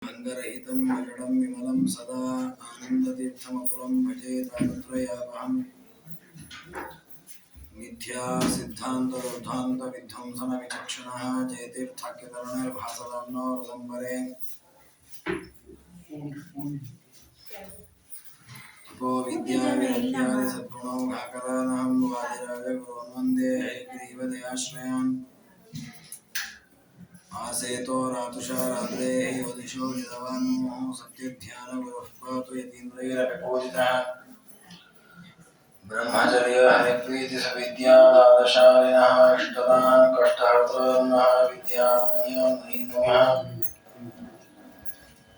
भङ्गरहितं जडं विमलं सदा आनन्दतीर्थमतुलं भजे तापत्रयापहं मिथ्या सिद्धान्तदुर्धान्तविध्वंसनविचक्षणः जयतीर्थाख्यतरुणैर्भासदाम्नो ऋगम्बरे तपो विद्याविरत्यादि सद्गुणो घाकरानहं वादिराजगुरून् वन्दे हयग्रीवदयाश्रयान् आसेतो रातुषारात्रेः योदिशो निधवान्मोह सत्यध्यानगुरुः पातु यतीन्द्रैरविपूजितः ब्रह्मचर्य हरिप्रीति सविद्यावादशालिनः इष्टदान् कष्टहर्तॄन्नः विद्यामान्यान्मुनीन्नमः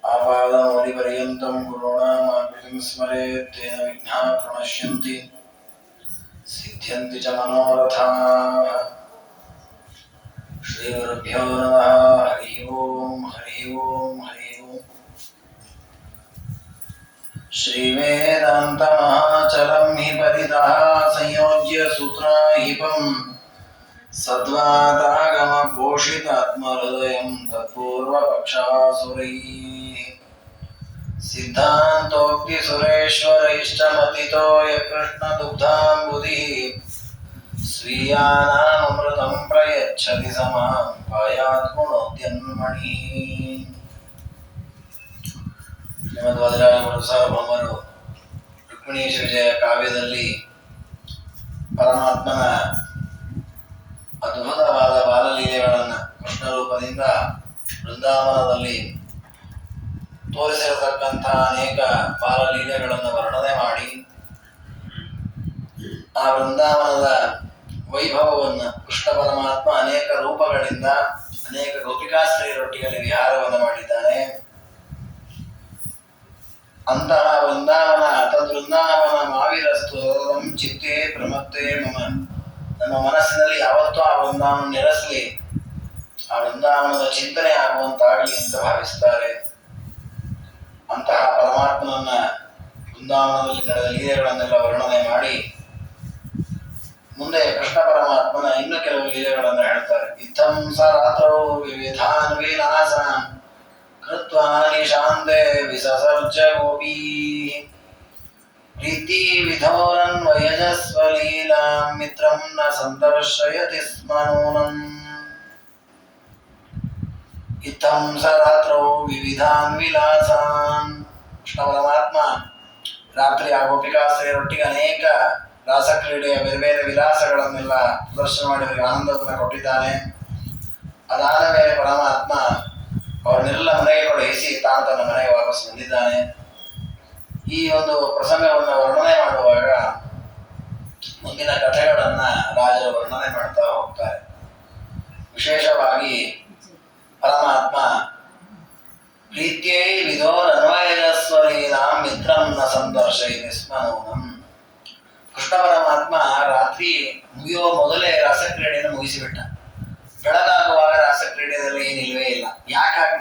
आपादमौलिपर्यन्तं गुरूणामाकृतिं स्मरेत् तेन विघ्नाः प्रणश्यन्ति सिद्ध्यन्ति च मनोरथाः श्रीगुरुभ्यो नमः हरिः ओं हरिः ओं हरिः ओं श्रीवेदान्तमहाचलं हि परितः संयोज्य सूत्राहिपं सद्वादागमपोषितात्महृदयं तत्पूर्वपक्षासुरैः सिद्धान्तोक्तिसुरेश्वरैश्च मतितो यकृष्णदुग्धाम्बुधिः स्वीयानामृतं प्रयच्छति समां पायात् गुणोद्यन्मणिः ಶ್ರೀಮದ್ವಾದಿರಾಜ ಸಾರ್ವಭೌಮರು ರುಕ್ಮಿಣೀಶ ವಿಜಯ ಕಾವ್ಯದಲ್ಲಿ ಪರಮಾತ್ಮನ ಅದ್ಭುತವಾದ ಬಾಲಲೀಲೆಗಳನ್ನು ಕೃಷ್ಣ ರೂಪದಿಂದ ವೃಂದಾವನದಲ್ಲಿ ತೋರಿಸಿರತಕ್ಕಂಥ ಅನೇಕ ಬಾಲಲೀಲೆಗಳನ್ನು ವರ್ಣನೆ ಮಾಡಿ ಆ ವೃಂದಾವನದ ವೈಭವವನ್ನು ಕೃಷ್ಣ ಪರಮಾತ್ಮ ಅನೇಕ ರೂಪಗಳಿಂದ ಅನೇಕ ಗೋಪಿಕಾಸ್ತ್ರೀಯರೊಟ್ಟಿಗೆ ವಿಹಾರವನ್ನು ಮಾಡಿದ್ದಾನೆ. ಅಂತಹ ವೃಂದಾವನ ತದ್ವೃಂದಾವನ ಮಾವಿರಸ್ತು ಸತತಂ ಚಿತ್ತೇ ಪ್ರಮತ್ತೇ ಮಮ, ನಮ್ಮ ಮನಸ್ಸಿನಲ್ಲಿ ಯಾವತ್ತೂ ಆ ವೃಂದಾವನ ನೆಲೆಸಲಿ, ಆ ವೃಂದಾವನದ ಚಿಂತನೆ ಆಗುವಂತಾಗಲಿ ಅಂತ ಭಾವಿಸ್ತಾರೆ. ಅಂತಹ ಪರಮಾತ್ಮನನ್ನ ವೃಂದಾವನದಲ್ಲಿ ನಡೆದ ಲೀಲೆಗಳನ್ನೆಲ್ಲ ವರ್ಣನೆ ಮಾಡಿ ಮುಂದೆ ಕೃಷ್ಣ ಪರಮಾತ್ಮನ ಇನ್ನು ಕೆಲವು ಲೀಲೆಗಳನ್ನು ಹೇಳ್ತಾರೆ. ಇತ್ತಂ ಸ ರಾತ್ರೌ ವಿವಿಧಾನ್ ವಿಲಾಸಾನ್ ಕೃತ್ವಾ ನಿಶಾಂತೆ ವಿಸಸರ್ಜ ಗೋಪೀ ಪ್ರೀತಿ ವಿಧೋರನ್ ವಯಜಸ್ವ ಲೀಲಾಂ ಮಿತ್ರಂ ನ ಸಂದರ್ಶಯತಿ ಸ್ಮ ನೂನಂ. ಇತ್ತಂ ಸ ರಾತ್ರೌ ವಿವಿಧಾನ್ ವಿಲಾಸಾನ್, ಕೃಷ್ಣ ಪರಮಾತ್ಮ ರಾತ್ರಿ ಆ ಗೋಪಿಕಾಸ್ತ್ರೀಯರೊಟ್ಟಿಗೆ ಅನೇಕ ರಾಸಕ್ರೀಡೆಯ ಬೇರೆ ಬೇರೆ ವಿಲಾಸಗಳನ್ನೆಲ್ಲ ಪ್ರದರ್ಶನ ಮಾಡಿ ಅವರಿಗೆ ಆನಂದವನ್ನು ಕೊಟ್ಟಿದ್ದಾನೆ. ಅದಾದ ಮೇಲೆ ಪರಮಾತ್ಮ ಅವರನ್ನೆಲ್ಲ ಮನೆಗೆ ಕಳುಹಿಸಿ ತಾನು ತನ್ನ ಮನೆಗೆ ವಾಪಸ್ ಬಂದಿದ್ದಾನೆ. ಈ ಒಂದು ಪ್ರಸಂಗವನ್ನು ವರ್ಣನೆ ಮಾಡುವಾಗ ಮುಂದಿನ ಕಥೆಗಳನ್ನ ರಾಜರು ವರ್ಣನೆ ಮಾಡ್ತಾ ಹೋಗ್ತಾರೆ. ವಿಶೇಷವಾಗಿ ಪರಮಾತ್ಮ ಪ್ರೀತ್ಯೈ ವಿಧೋರನ್ವಯಸ್ವರೀನಾಂ ಮಿತ್ರಂ ನ ಸಂದರ್ಶಯತಿ ಸ್ಮ ನೂನಂ, ಕೃಷ್ಣ ಪರಮಾತ್ಮ ರಾತ್ರಿ ಮುಗಿಯುವ ಮೊದಲೇ ರಾಸಕ್ರೀಡೆಯನ್ನು ಮುಗಿಸಿಬಿಟ್ಟ. ಬೆಳಗಾಗುವಾಗ ರಾಸಕ್ರೀಡೆಯಲ್ಲಿ ಏನಿಲ್ವೇ ಇಲ್ಲ. ಯಾಕಾಗಿ